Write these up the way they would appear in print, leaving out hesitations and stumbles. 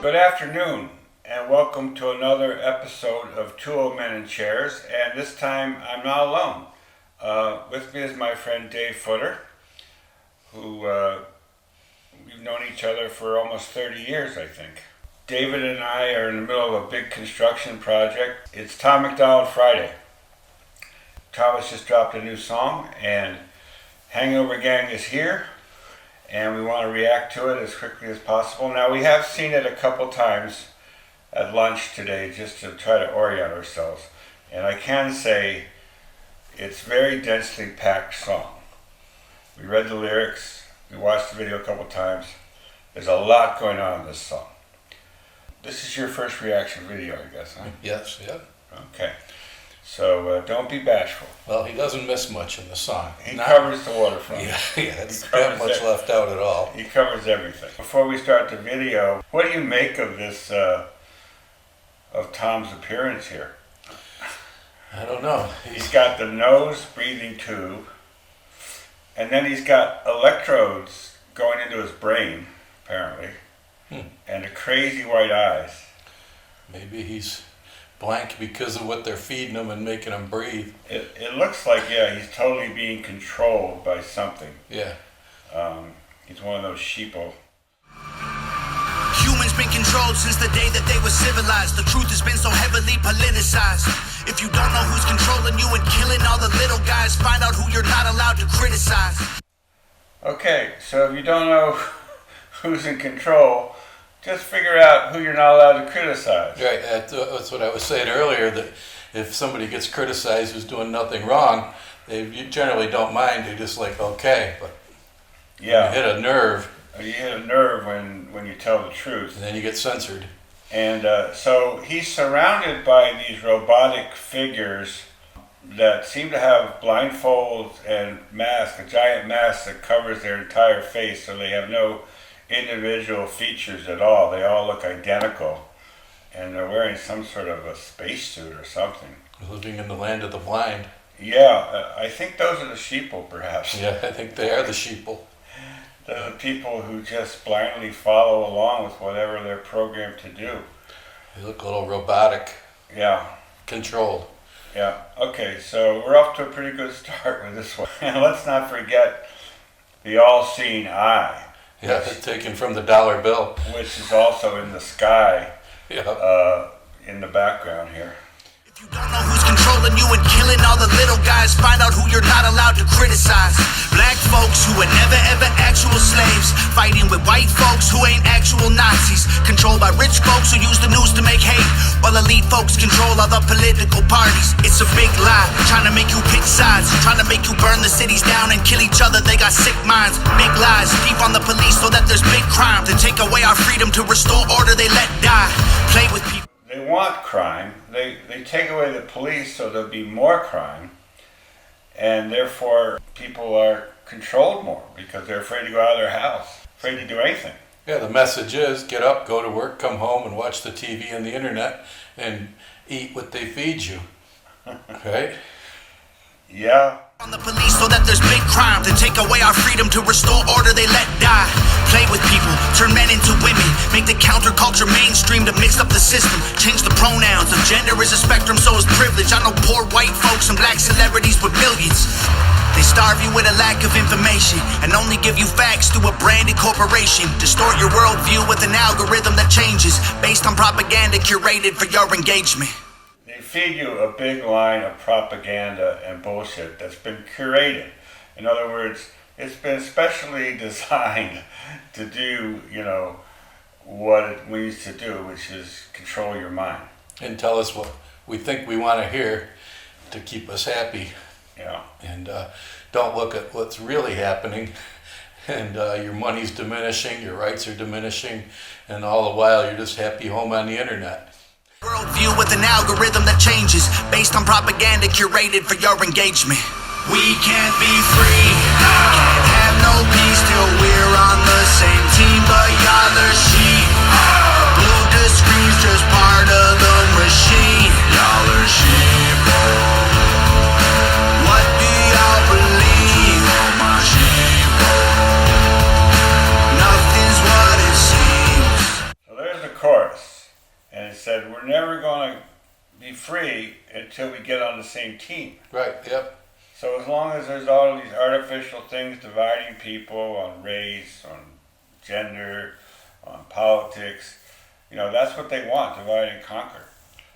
Good afternoon, and welcome to another episode of Two Old Men in Chairs, and this time I'm not alone. With me is my friend Dave Futter, who we've known each other for almost 30 years, I think. David and I are in the middle of a big construction project. It's Tom MacDonald Friday. Thomas just dropped a new song, and Hangover Gang is here, and we want to react to it as quickly as possible. Now, we have seen it a couple times at lunch today just to try to orient ourselves, and I can say it's a very densely packed song. We read the lyrics, we watched the video a couple times. There's a lot going on in this song. This is your first reaction video, I guess, huh? Yes, yeah. Okay. So don't be bashful. Well, he doesn't miss much in the song. He covers the waterfront. Yeah, it's not much left out at all. He covers everything. Before we start the video, what do you make of this, of Tom's appearance here? I don't know. He's got the nose breathing tube, and then he's got electrodes going into his brain, apparently, and the crazy white eyes. Maybe he's blank because of what they're feeding him and making him breathe. It looks like, yeah, he's totally being controlled by something. Yeah. He's one of those sheeple. Humans been controlled since the day that they were civilized. The truth has been so heavily politicized. If you don't know who's controlling you and killing all the little guys, find out who you're not allowed to criticize. Okay, so if you don't know who's in control, just figure out who you're not allowed to criticize. Right, that's what I was saying earlier, that if somebody gets criticized who's doing nothing wrong, you generally don't mind. You're just like, okay, but yeah, you hit a nerve. You hit a nerve when you tell the truth. And then you get censored. And so he's surrounded by these robotic figures that seem to have blindfolds and masks, a giant mask that covers their entire face, so they have no individual features at all. They all look identical, and they're wearing some sort of a spacesuit or something. Living in the land of the blind. Yeah, I think those are the sheeple, perhaps. Yeah, I think they are the sheeple. The people who just blindly follow along with whatever they're programmed to do. They look a little robotic. Yeah. Controlled. Yeah. Okay, so we're off to a pretty good start with this one. And let's not forget the all-seeing eye. Yeah, taken from the dollar bill. Which is also in the sky, yeah. In the background here. If you don't know who's controlling you and killing all the little guys, find out who you're not allowed to criticize. Black folks who were never ever actual slaves, fighting with white folks who ain't actual Nazis, controlled by rich folks who use the news to make hate, while elite folks control other political parties. It's a big lie, trying to make you pick sides, trying to make you burn the cities down and kill each other. They got sick minds, big lies, deep on the police so that there's big crime. To take away our freedom, to restore order, they let die. Play with people. They want crime. They take away the police so there'll be more crime, and therefore people are controlled more because they're afraid to go out of their house, afraid to do anything. Yeah, the message is get up, go to work, come home, and watch the TV and the internet and eat what they feed you. Right? Yeah. On the police so that there's big crime. To take away our freedom, to restore order, they let die. Play with people, turn men into women, make the counterculture mainstream to mix up the system. Change the pronouns, of gender is a spectrum, so is privilege. I know poor white folks and black celebrities with millions. They starve you with a lack of information and only give you facts through a branded corporation. Distort your worldview with an algorithm that changes based on propaganda curated for your engagement. They feed you a big line of propaganda and bullshit that's been curated. In other words, it's been specially designed to do, what it needs to do, which is control your mind. And tell us what we think we want to hear to keep us happy. Yeah. And don't look at what's really happening. And your money's diminishing, your rights are diminishing, and all the while you're just happy home on the internet. Worldview with an algorithm that changes based on propaganda curated for your engagement. We can't be free, can't have no peace till we're on the same team, but y'all are sheep. Glued to screens, just part of the machine. Y'all are sheep. What do y'all believe? Nothing's what it seems. So there's the chorus. until we get on the same team. Right, yep. So as long as there's all these artificial things dividing people on race, on gender, on politics, that's what they want, divide and conquer.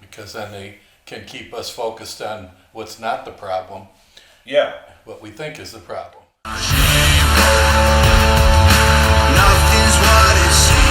Because then they can keep us focused on what's not the problem, Yeah. what we think is the problem. Nothing's what it seems.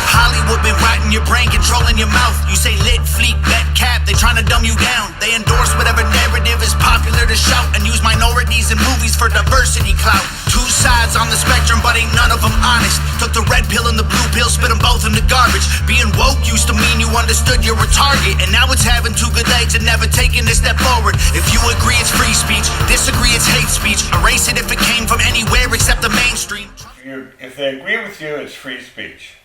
Hollywood been writing your brain, controlling your mouth. You say lit, fleek, bet, cap, they trying to dumb you down. They endorse whatever narrative is popular to shout and use minorities in movies for diversity clout. Two sides on the spectrum, but ain't none of them honest. Took the red pill and the blue pill, spit them both in the garbage. Being woke used to mean you understood you're a target, and now it's having two good legs and never taking a step forward. If you agree, it's free speech. Disagree, it's hate speech. Erase it if it came from anywhere except the mainstream. If they agree with you, it's free speech.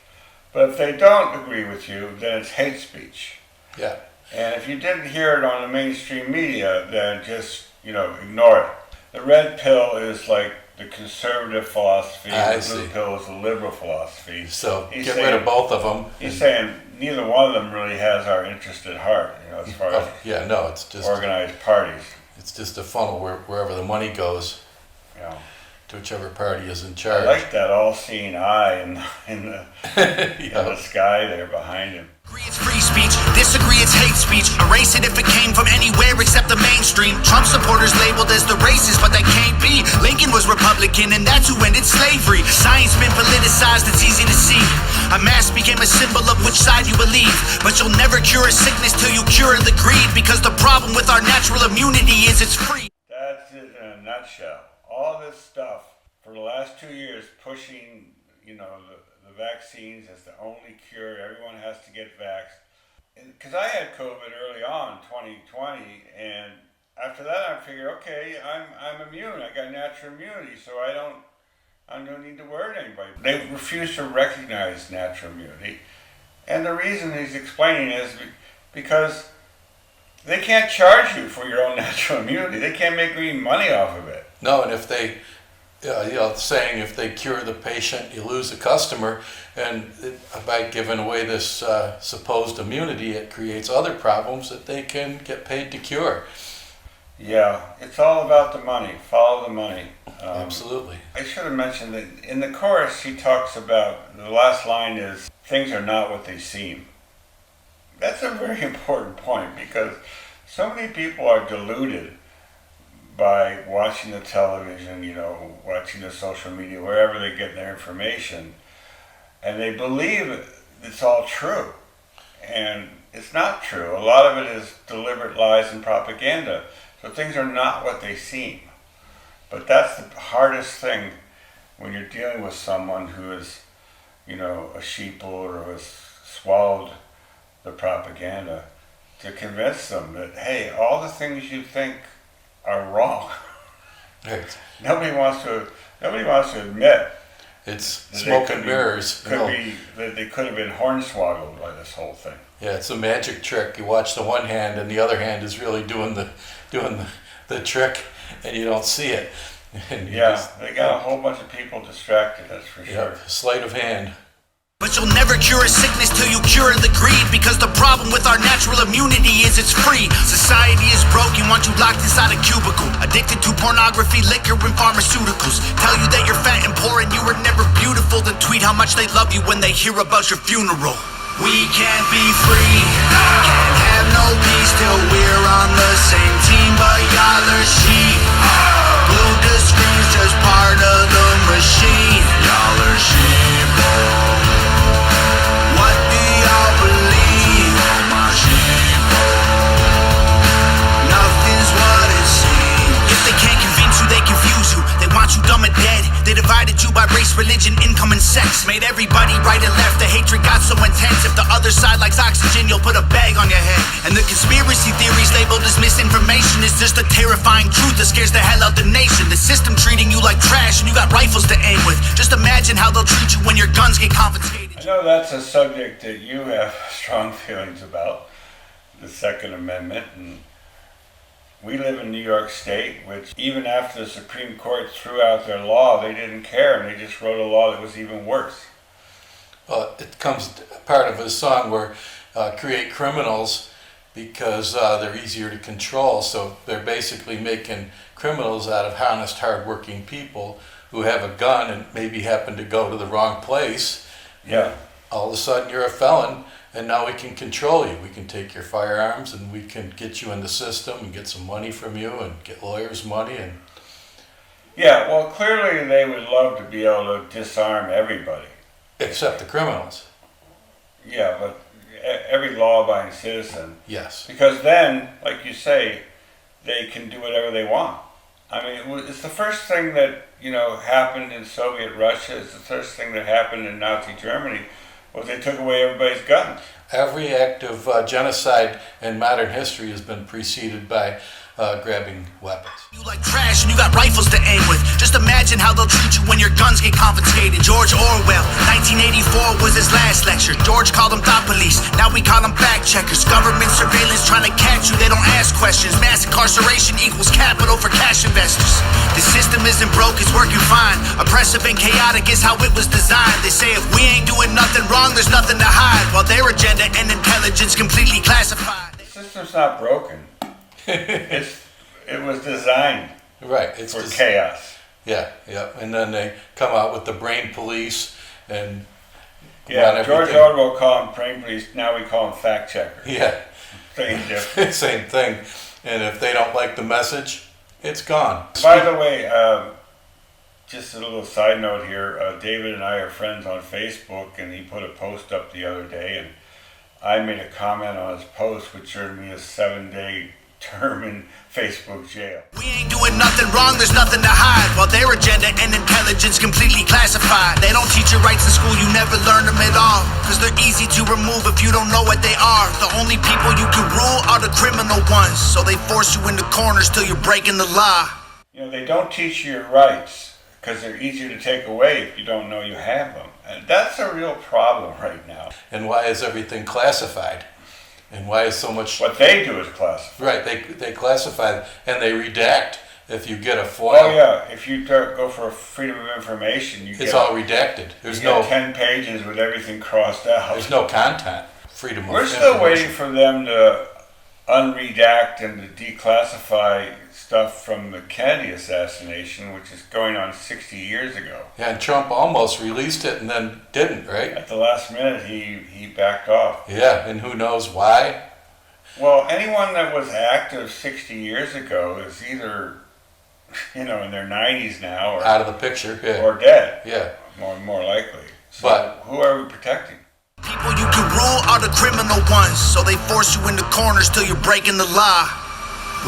But if they don't agree with you, then it's hate speech. Yeah. And if you didn't hear it on the mainstream media, then just, ignore it. The red pill is like the conservative philosophy, the blue pill is the liberal philosophy. So get rid of both of them. He's saying neither one of them really has our interest at heart, as far as it's just organized parties. It's just a funnel wherever the money goes. Yeah. To whichever party is in I charge. like that all-seeing eye in the sky there behind him. Agree, it's free speech. Disagree, it's hate speech. Erase it if it came from anywhere except the mainstream. Trump supporters labeled as the racist, but that can't be. Lincoln was Republican, and that's who ended slavery. Science been politicized, it's easy to see. A mask became a symbol of which side you believe. But you'll never cure a sickness till you cure the greed, because the problem with our natural immunity is it's free. That's it in a nutshell. All this stuff for the last 2 years pushing, the vaccines as the only cure. Everyone has to get vaxxed. Because I had COVID early on, 2020, and after that I figured, okay, I'm immune. I got natural immunity, so I don't need to worry to anybody. They refuse to recognize natural immunity, and the reason he's explaining is because they can't charge you for your own natural immunity. They can't make any money off of it. No, and if they, saying if they cure the patient, you lose a customer, and by giving away this supposed immunity, it creates other problems that they can get paid to cure. Yeah, it's all about the money. Follow the money. Absolutely. I should have mentioned that in the chorus he talks about, the last line is, things are not what they seem. That's a very important point, because so many people are deluded by watching the television, watching the social media, wherever they get their information, and they believe it's all true. And it's not true. A lot of it is deliberate lies and propaganda. So things are not what they seem. But that's the hardest thing when you're dealing with someone who is, a sheeple or has swallowed the propaganda, to convince them that, hey, all the things you think are wrong. Right. Nobody wants to admit It's smoke and mirrors. That they could have been hornswoggled by this whole thing. Yeah, it's a magic trick. You watch the one hand, and the other hand is really doing the trick, and you don't see it. And they got a whole bunch of people distracted. That's for sure. Sleight of hand. But you'll never cure a sickness till you cure the greed, because the problem with our natural immunity is it's free. Society is broken, want you locked inside a cubicle, addicted to pornography, liquor, and pharmaceuticals. Tell you that you're fat and poor and you were never beautiful, then tweet how much they love you when they hear about your funeral. We can't be free, can't have no peace till we're on the same team, but y'all are sheep. Glued to screens, just part of the machine. Y'all are sheep. What do y'all believe? Nothing's what it seems. If they can't convince you, they confuse you. They want you dumb and dead. They divided you by race, religion, income, and sex. Made everybody right and left. The hatred got so intense. If the other side likes oxygen, you'll put a bag on your head. And the conspiracy theories labeled as misinformation is just a terrifying truth that scares the hell out the nation. The system treating you like trash, and you got rifles to aim with. Just imagine how they'll treat you when your guns get confiscated. I know that's a subject that you have strong feelings about, the Second Amendment, and we live in New York State, which even after the Supreme Court threw out their law, they didn't care, and they just wrote a law that was even worse. Well, it comes part of his song where create criminals because they're easier to control. So they're basically making criminals out of honest, hardworking people who have a gun and maybe happen to go to the wrong place. Yeah. All of a sudden you're a felon, and now we can control you. We can take your firearms and we can get you in the system and get some money from you and get lawyers' money. And Yeah, well, clearly they would love to be able to disarm everybody. except the criminals. Yeah, but every law-abiding citizen. Yes. Because then, like you say, they can do whatever they want. I mean, it's the first thing that, happened in Soviet Russia. It's the first thing that happened in Nazi Germany was they took away everybody's guns. Every act of genocide in modern history has been preceded by grabbing weapons. You like trash and you got rifles to aim with. Just imagine how they'll treat you when your guns get confiscated. George Orwell, 1984 was his last lecture. George called them thought police, now we call them fact checkers. Government surveillance trying to catch you, they don't ask questions. Mass incarceration equals capital for cash investors. The system isn't broke, it's working fine. Oppressive and chaotic is how it was designed. They say if we ain't doing nothing wrong, there's nothing to hide. While their agenda and intelligence completely classified. The system's not broken. It was designed Right. for chaos. Yeah. And then they come out with the brain police and Yeah, George Orwell called them brain police. Now we call them fact checkers. Yeah. Same difference. Same thing. And if they don't like the message, it's gone. By the way, just a little side note here. David and I are friends on Facebook, and he put a post up the other day, and I made a comment on his post, which earned me a 7-day term in Facebook jail. We ain't doing nothing wrong, there's nothing to hide. While their agenda and intelligence completely classified. They don't teach you rights in school, you never learn them at all. Cause they're easy to remove if you don't know what they are. The only people you can rule are the criminal ones. So they force you into corners till you're breaking the law. They don't teach you your rights because they're easier to take away if you don't know you have them. And that's a real problem right now. And why is everything classified? And why is so much... What they do is classified. Right, they classify and they redact if you get a FOIL. Oh yeah, if you go for freedom of information, it's all redacted. There's no 10 pages with everything crossed out. There's no content. Freedom of We're information. still waiting for them to unredact and to declassify stuff from the Kennedy assassination, which is going on 60 years ago. Yeah, and Trump almost released it and then didn't, right? At the last minute, he backed off. Yeah, and who knows why? Well, anyone that was active 60 years ago is either, in their 90s now, or out of the picture, yeah. or dead. Yeah. More likely. So But who are we protecting? People you can rule are the criminal ones. So they force you into corners till you're breaking the law.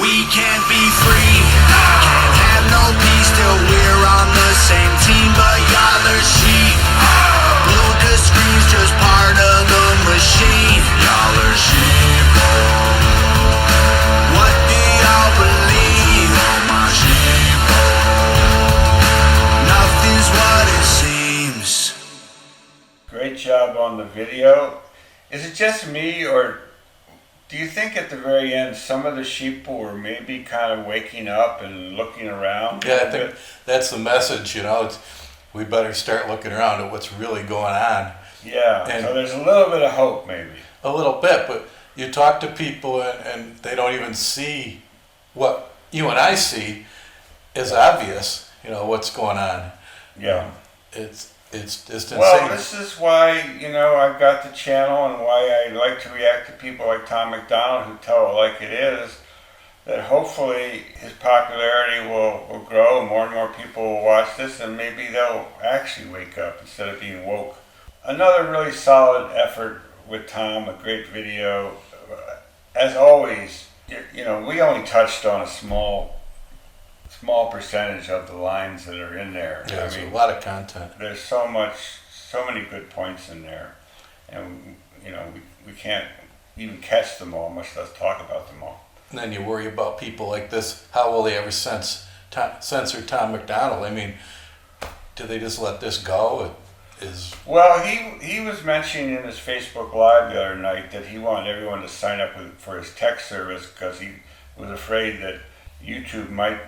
We can't be free, can't have no peace till we're on the same team, but y'all are sheep. Blue to scream's just part of the machine. Y'all are sheep. What do y'all believe? My sheep. Nothing's what it seems. Great job on the video. Is it just me, or do you think at the very end some of the sheeple were maybe kind of waking up and looking around? yeah, I think that's the message, we better start looking around at what's really going on. Yeah, And so there's a little bit of hope maybe. a little bit, but you talk to people and they don't even see what you and I see is obvious, what's going on. Yeah. It's just insane. Well, this is why, I've got the channel and why I like to react to people like Tom MacDonald who tell it like it is, that hopefully his popularity will grow and more people will watch this and maybe they'll actually wake up instead of being woke. Another really solid effort with Tom, a great video. As always, we only touched on a small percentage of the lines that are in there. Yeah, there's a lot of content. There's so many good points in there, and we can't even catch them all, much less talk about them all. And then you worry about people like this. How will they ever censor Tom MacDonald? I mean, do they just let this go? Well, he was mentioning in his Facebook Live the other night that he wanted everyone to sign up for his text service because he was afraid that YouTube might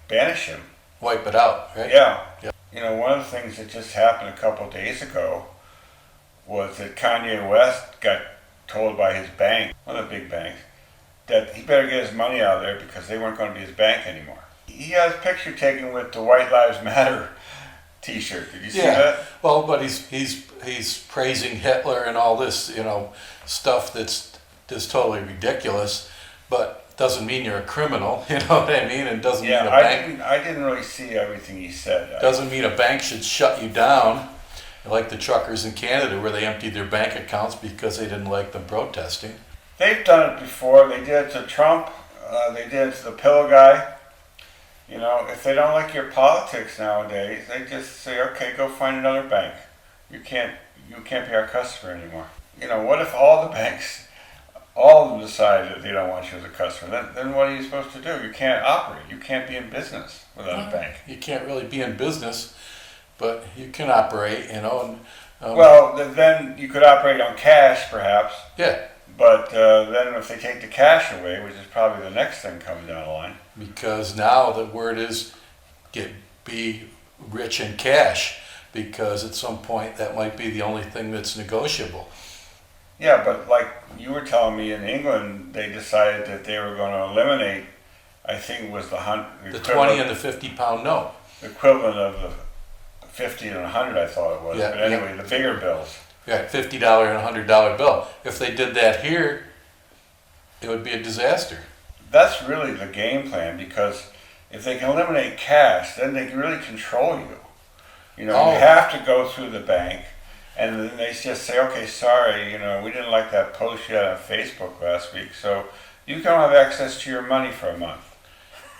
banish him. Wipe it out, right? Yeah. One of the things that just happened a couple of days ago was that Kanye West got told by his bank, one of the big banks, that he better get his money out of there because they weren't going to be his bank anymore. He has a picture taken with the White Lives Matter T-shirt. Did you see that? Well, but he's praising Hitler and all this, stuff that's just totally ridiculous. But doesn't mean you're a criminal. You know what I mean? And doesn't mean a bank. I didn't really see everything he said. Doesn't mean a bank should shut you down, like the truckers in Canada, where they emptied their bank accounts because they didn't like them protesting. They've done it before. They did it to Trump. They did it to the pill guy. If they don't like your politics nowadays, they just say, okay, go find another bank. You can't be our customer anymore. What if all the banks, all of them decide that they don't want you as a customer? Then what are you supposed to do? You can't operate. You can't be in business without a bank. You can't really be in business, but you can operate, Well, then you could operate on cash, perhaps. Yeah. But then if they take the cash away, which is probably the next thing coming down the line. Because now the word is be rich in cash, because at some point that might be the only thing that's negotiable. Yeah, but like you were telling me, in England, they decided that they were going to eliminate, I think it was the 20 and the 50-pound note. The equivalent of the 50 and 100, I thought it was. Yeah, but anyway, the bigger bills. Yeah, $50 and $100 bill. If they did that here, it would be a disaster. That's really the game plan, because if they can eliminate cash, then they can really control you. You have to go through the bank, and then they just say, okay, sorry, we didn't like that post you had on Facebook last week, so you don't have access to your money for a month.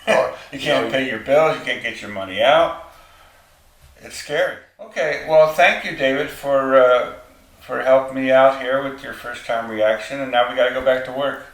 You can't pay your bills, you can't get your money out. It's scary. Okay, well, thank you, David, for helping me out here with your first time reaction, and now we got to go back to work.